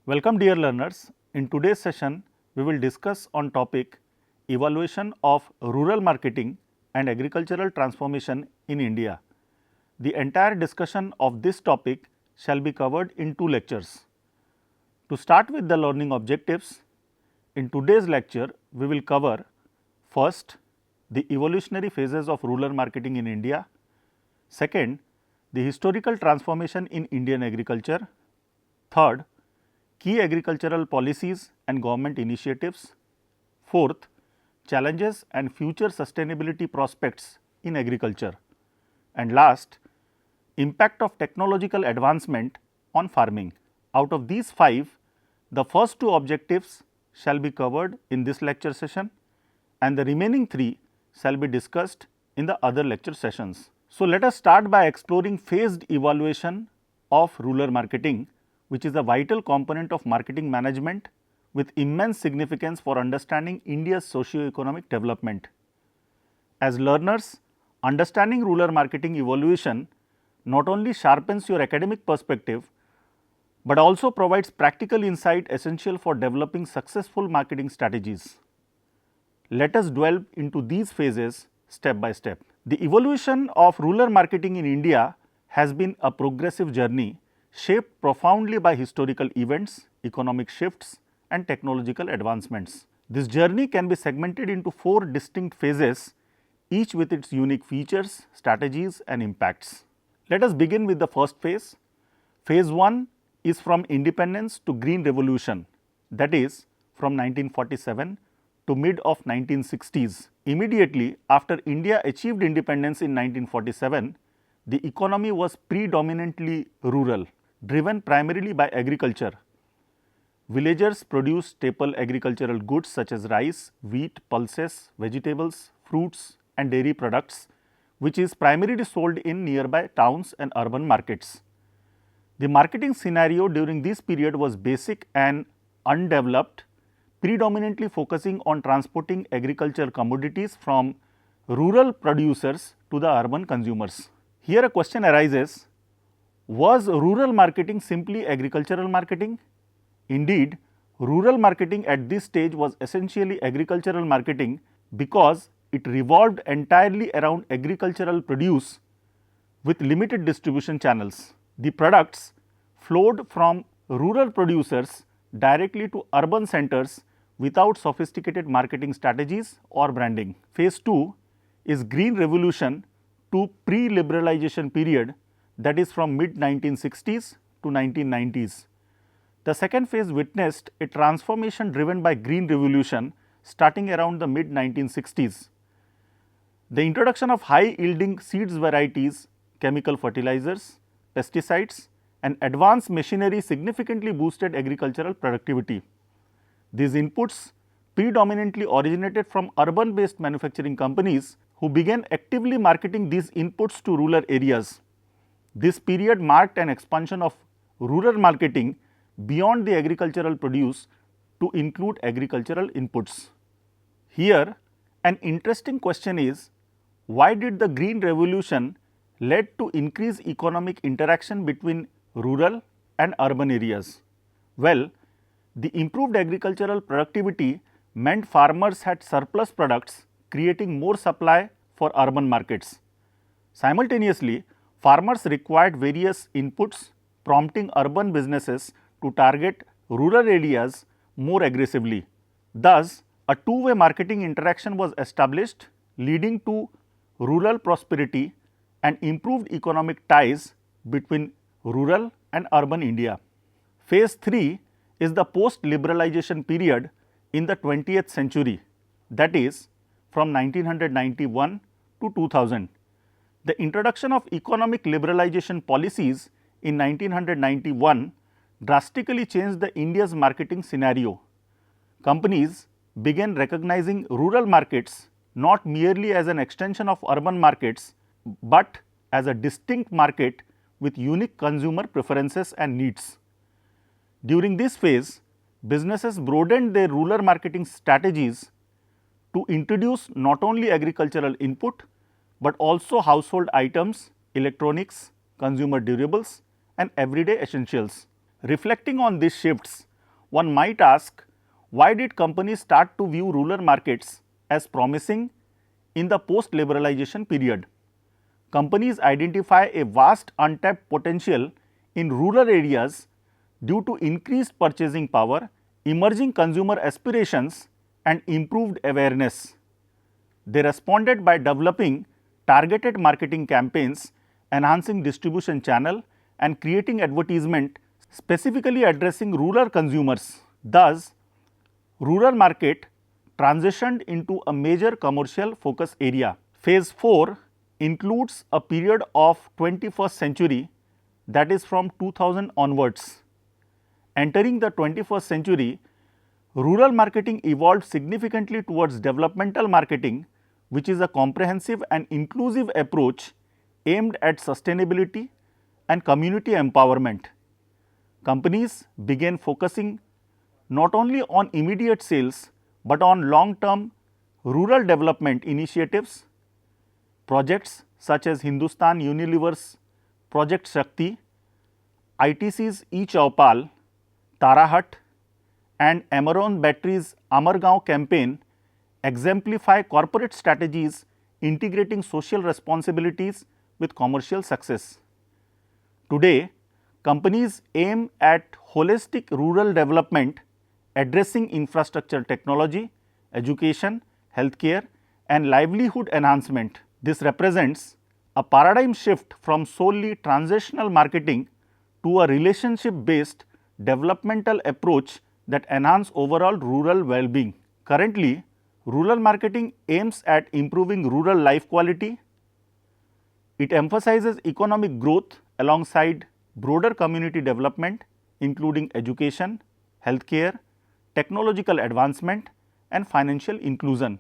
Welcome dear learners. In today's session, we will discuss on topic evaluation of rural marketing and agricultural transformation in India. The entire discussion of this topic shall be covered in 2 lectures. To start with the learning objectives, in today's lecture, we will cover first the evolutionary phases of rural marketing in India, second the historical transformation in Indian agriculture, third key agricultural policies and government initiatives, fourth challenges and future sustainability prospects in agriculture, and last impact of technological advancement on farming. Out of these 5, the first 2 objectives shall be covered in this lecture session and the remaining 3 shall be discussed in the other lecture sessions. So, let us start by exploring phased evaluation of rural marketing, which is a vital component of marketing management with immense significance for understanding India's socio-economic development. As learners, understanding rural marketing evaluation not only sharpens your academic perspective, but also provides practical insight essential for developing successful marketing strategies. Let us delve into these phases step by step. The evolution of rural marketing in India has been a progressive journey shaped profoundly by historical events, economic shifts and technological advancements. This journey can be segmented into 4 distinct phases, each with its unique features, strategies and impacts. Let us begin with the first phase. Phase 1 is from independence to green revolution, that is from 1947 to mid of 1960s. Immediately after India achieved independence in 1947, the economy was predominantly rural, driven primarily by agriculture. Villagers produced staple agricultural goods such as rice, wheat, pulses, vegetables, fruits and dairy products, which is primarily sold in nearby towns and urban markets. The marketing scenario during this period was basic and undeveloped, predominantly focusing on transporting agricultural commodities from rural producers to the urban consumers. Here a question arises, was rural marketing simply agricultural marketing? Indeed, rural marketing at this stage was essentially agricultural marketing because it revolved entirely around agricultural produce with limited distribution channels. The products flowed from rural producers directly to urban centers without sophisticated marketing strategies or branding. Phase 2 is green revolution to pre-liberalization period, that is from mid 1960s to 1990s. The second phase witnessed a transformation driven by green revolution starting around the mid 1960s. The introduction of high yielding seeds varieties, chemical fertilizers, pesticides and advanced machinery significantly boosted agricultural productivity. These inputs predominantly originated from urban based manufacturing companies who began actively marketing these inputs to rural areas. This period marked an expansion of rural marketing beyond the agricultural produce to include agricultural inputs. Here an interesting question is, why did the green revolution led to increased economic interaction between rural and urban areas? Well, the improved agricultural productivity meant farmers had surplus products, creating more supply for urban markets. Simultaneously, farmers required various inputs, prompting urban businesses to target rural areas more aggressively. Thus, a two-way marketing interaction was established, leading to rural prosperity and improved economic ties between rural and urban India. Phase 3 is the post-liberalization period in the 20th century, that is from 1991 to 2000. The introduction of economic liberalization policies in 1991 drastically changed the India's marketing scenario. Companies began recognizing rural markets not merely as an extension of urban markets, but as a distinct market with unique consumer preferences and needs. During this phase, businesses broadened their rural marketing strategies to introduce not only agricultural input, but also household items, electronics, consumer durables and everyday essentials. Reflecting on these shifts, one might ask, why did companies start to view rural markets as promising in the post-liberalization period? Companies identify a vast untapped potential in rural areas due to increased purchasing power, emerging consumer aspirations, and improved awareness. They responded by developing targeted marketing campaigns, enhancing distribution channel, and creating advertisement specifically addressing rural consumers. Thus, rural market transitioned into a major commercial focus area. Phase 4 includes a period of 21st century, that is from 2000 onwards. Entering the 21st century, rural marketing evolved significantly towards developmental marketing, which is a comprehensive and inclusive approach aimed at sustainability and community empowerment. Companies began focusing not only on immediate sales, but on long-term rural development initiatives. Projects such as Hindustan Unilever's Project Shakti, ITC's E-Chaupal, Tara Hut, and Amaron Battery's Amargaon campaign exemplify corporate strategies integrating social responsibilities with commercial success. Today, companies aim at holistic rural development addressing infrastructure technology, education, healthcare, and livelihood enhancement. This represents a paradigm shift from solely transactional marketing to a relationship-based developmental approach that enhance overall rural well-being. Currently, rural marketing aims at improving rural life quality. It emphasizes economic growth alongside broader community development, including education, healthcare, technological advancement, and financial inclusion.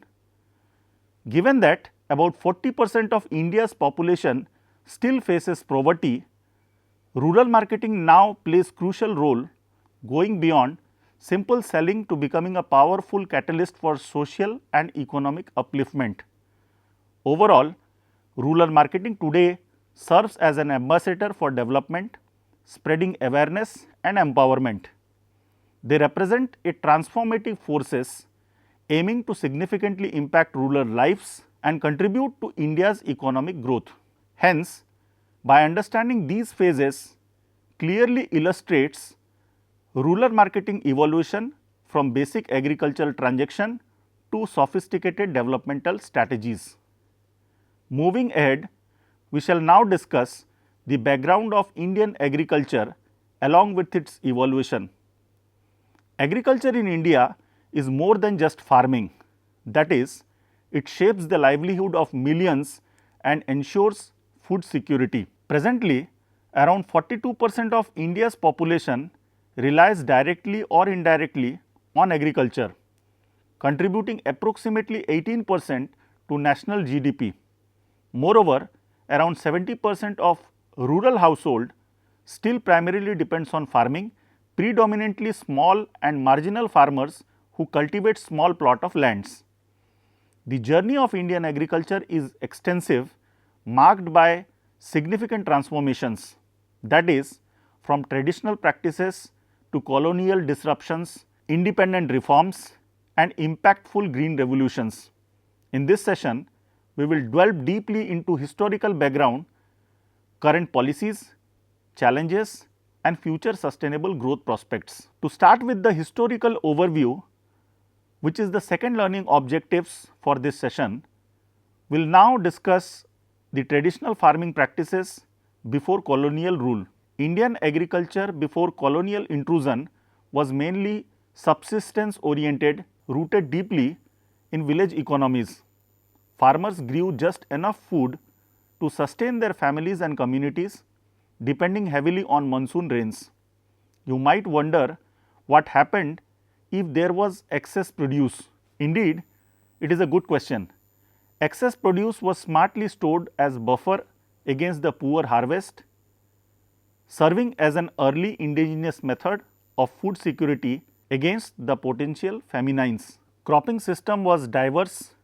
Given that about 40% of India's population still faces poverty, rural marketing now plays crucial role, going beyond simple selling to becoming a powerful catalyst for social and economic upliftment. Overall, rural marketing today serves as an ambassador for development, spreading awareness and empowerment. They represent a transformative forces aiming to significantly impact rural lives and contribute to India's economic growth. Hence, by understanding these phases clearly illustrates rural marketing evolution from basic agricultural transaction to sophisticated developmental strategies. Moving ahead, we shall now discuss the background of Indian agriculture along with its evolution. Agriculture in India is more than just farming, that is, it shapes the livelihood of millions and ensures food security. Presently, around 42% of India's population relies directly or indirectly on agriculture, contributing approximately 18% to national GDP. Moreover, around 70% of rural household still primarily depends on farming, predominantly small and marginal farmers who cultivate small plot of lands. The journey of Indian agriculture is extensive, marked by significant transformations, that is, from traditional practices to colonial disruptions, independent reforms, and impactful green revolutions. In this session, we will delve deeply into historical background, current policies, challenges, and future sustainable growth prospects. To start with the historical overview, which is the second learning objectives for this session, we will now discuss the traditional farming practices before colonial rule. Indian agriculture before colonial intrusion was mainly subsistence oriented, rooted deeply in village economies. Farmers grew just enough food to sustain their families and communities, depending heavily on monsoon rains. You might wonder what happened if there was excess produce. Indeed, it is a good question. Excess produce was smartly stored as buffer against the poor harvest, serving as an early indigenous method of food security against the potential famines. Cropping system was diverse.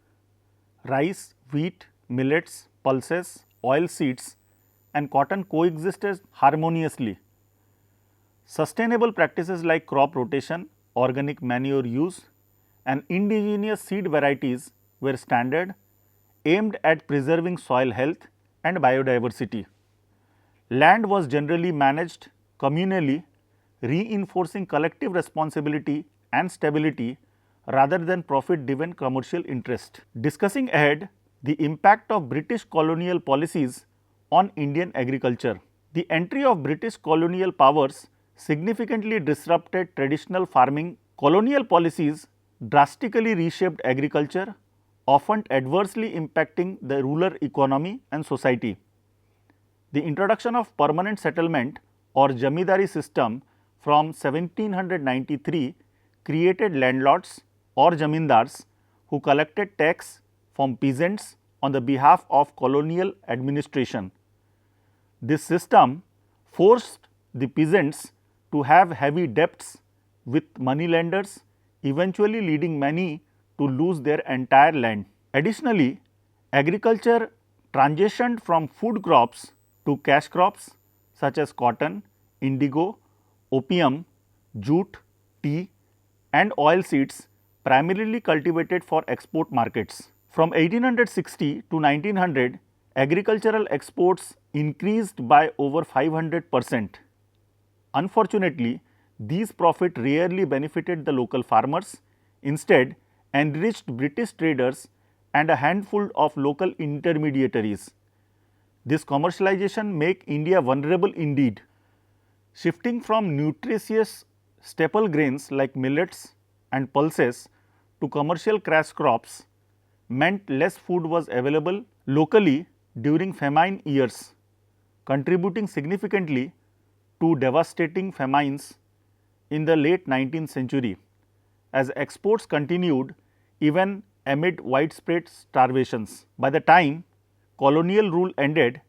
Rice, wheat, millets, pulses, oil seeds and cotton coexisted harmoniously. Sustainable practices like crop rotation, organic manure use, and indigenous seed varieties were standard, aimed at preserving soil health and biodiversity. Land was generally managed communally, reinforcing collective responsibility and stability rather than profit-driven commercial interest. Discussing ahead the impact of British colonial policies on Indian agriculture. The entry of British colonial powers significantly disrupted traditional farming. Colonial policies drastically reshaped agriculture, often adversely impacting the rural economy and society. The introduction of permanent settlement or Jamidari system from 1793 created landlords or Jamindars who collected tax from peasants on the behalf of colonial administration. This system forced the peasants to have heavy debts with moneylenders, eventually leading many to lose their entire land. Additionally, agriculture transitioned from food crops to cash crops such as cotton, indigo, opium, jute, tea and oil seeds primarily cultivated for export markets. From 1860 to 1900, agricultural exports increased by over 500%. Unfortunately, these profits rarely benefited the local farmers, instead enriched British traders and a handful of local intermediaries. This commercialization made India vulnerable indeed. Shifting from nutritious staple grains like millets and pulses to commercial cash crops meant less food was available locally during famine years, contributing significantly to devastating famines in the late 19th century, as exports continued even amid widespread starvations. By the time colonial rule ended,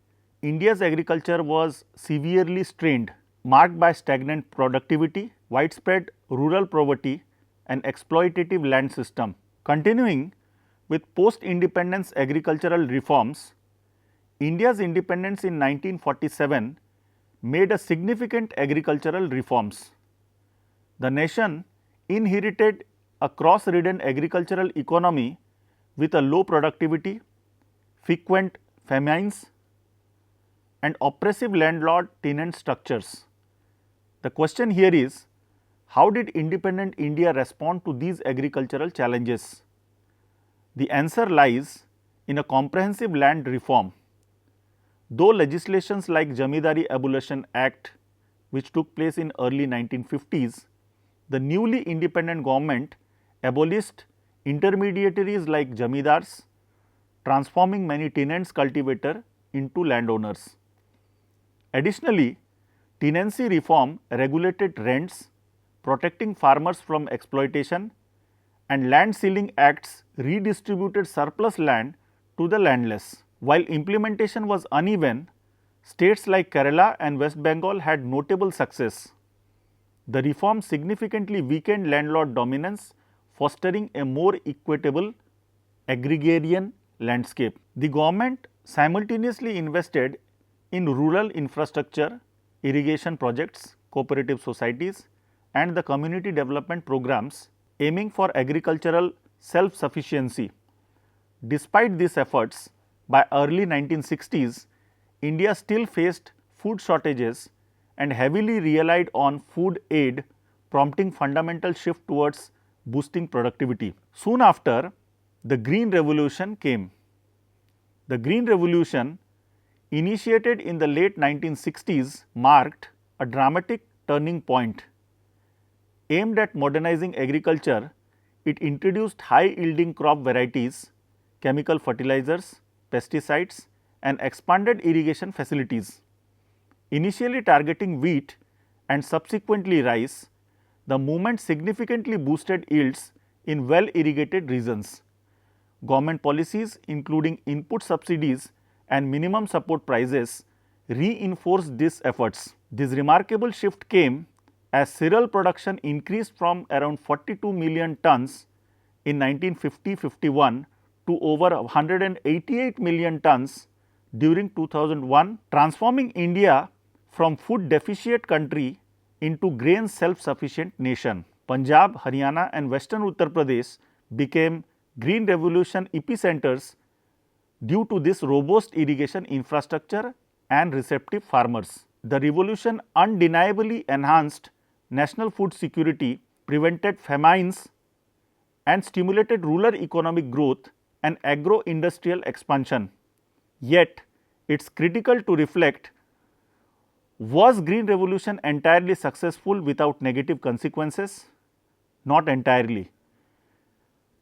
India's agriculture was severely strained, marked by stagnant productivity, widespread rural poverty and exploitative land system. Continuing with post-independence agricultural reforms, India's independence in 1947 made a significant agricultural reforms. The nation inherited a cross-ridden agricultural economy with a low productivity, frequent famines and oppressive landlord-tenant structures. The question here is, how did independent India respond to these agricultural challenges? The answer lies in a comprehensive land reform. Though legislations like Jamidari Abolition Act, which took place in early 1950s, the newly independent government abolished intermediaries like Jamidars, transforming many tenants cultivator into landowners. Additionally, tenancy reform regulated rents, protecting farmers from exploitation, and land ceiling acts redistributed surplus land to the landless. While implementation was uneven, states like Kerala and West Bengal had notable success. The reform significantly weakened landlord dominance, fostering a more equitable agrarian landscape. The government simultaneously invested in rural infrastructure, irrigation projects, cooperative societies and the community development programs aiming for agricultural self-sufficiency. Despite these efforts, by early 1960s, India still faced food shortages and heavily relied on food aid, prompting fundamental shift towards boosting productivity. Soon after, the Green Revolution came. The Green Revolution, initiated in the late 1960s, marked a dramatic turning point. Aimed at modernizing agriculture, it introduced high-yielding crop varieties, chemical fertilizers, pesticides and expanded irrigation facilities. Initially targeting wheat and subsequently rice, the movement significantly boosted yields in well-irrigated regions. Government policies including input subsidies and minimum support prices reinforced these efforts. This remarkable shift came as cereal production increased from around 42 million tons in 1950-51 to over 188 million tons during 2001, transforming India from food deficient country into grain self-sufficient nation. Punjab, Haryana and Western Uttar Pradesh became green revolution epicenters due to this robust irrigation infrastructure and receptive farmers. The revolution undeniably enhanced national food security, prevented famines and stimulated rural economic growth and agro-industrial expansion. Yet, it is critical to reflect, was green revolution entirely successful without negative consequences? Not entirely.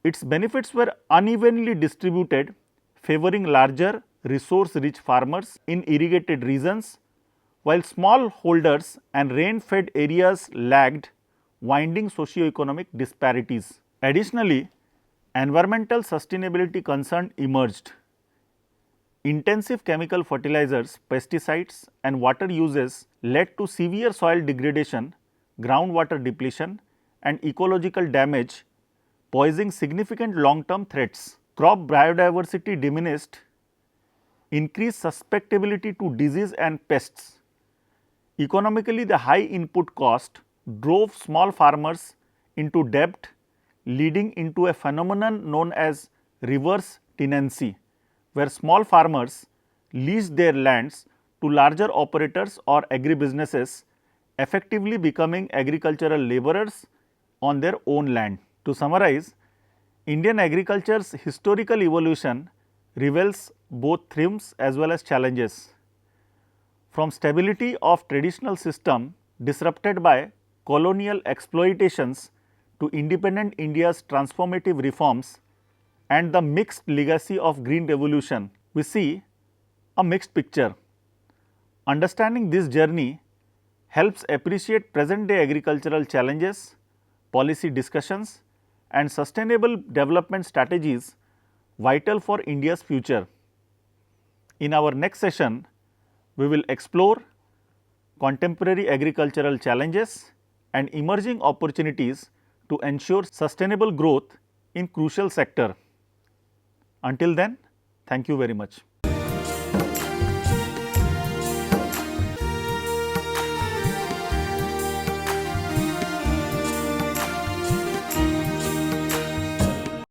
Its benefits were unevenly distributed, favoring larger resource rich farmers in irrigated regions, while small holders and rain fed areas lagged, widening socio-economic disparities. Additionally, environmental sustainability concerns emerged. Intensive chemical fertilizers, pesticides and water uses led to severe soil degradation, groundwater depletion and ecological damage, posing significant long-term threats. Crop biodiversity diminished, increased susceptibility to disease and pests. Economically, the high input cost drove small farmers into debt, leading into a phenomenon known as reverse tenancy, where small farmers leased their lands to larger operators or agribusinesses, effectively becoming agricultural laborers on their own land. To summarize, Indian agriculture's historical evolution reveals both triumphs as well as challenges. From stability of traditional system disrupted by colonial exploitations to independent India's transformative reforms and the mixed legacy of green revolution, we see a mixed picture. Understanding this journey helps appreciate present day agricultural challenges, policy discussions and sustainable development strategies vital for India's future. In our next session, we will explore contemporary agricultural challenges and emerging opportunities to ensure sustainable growth in crucial sector. Until then, thank you very much.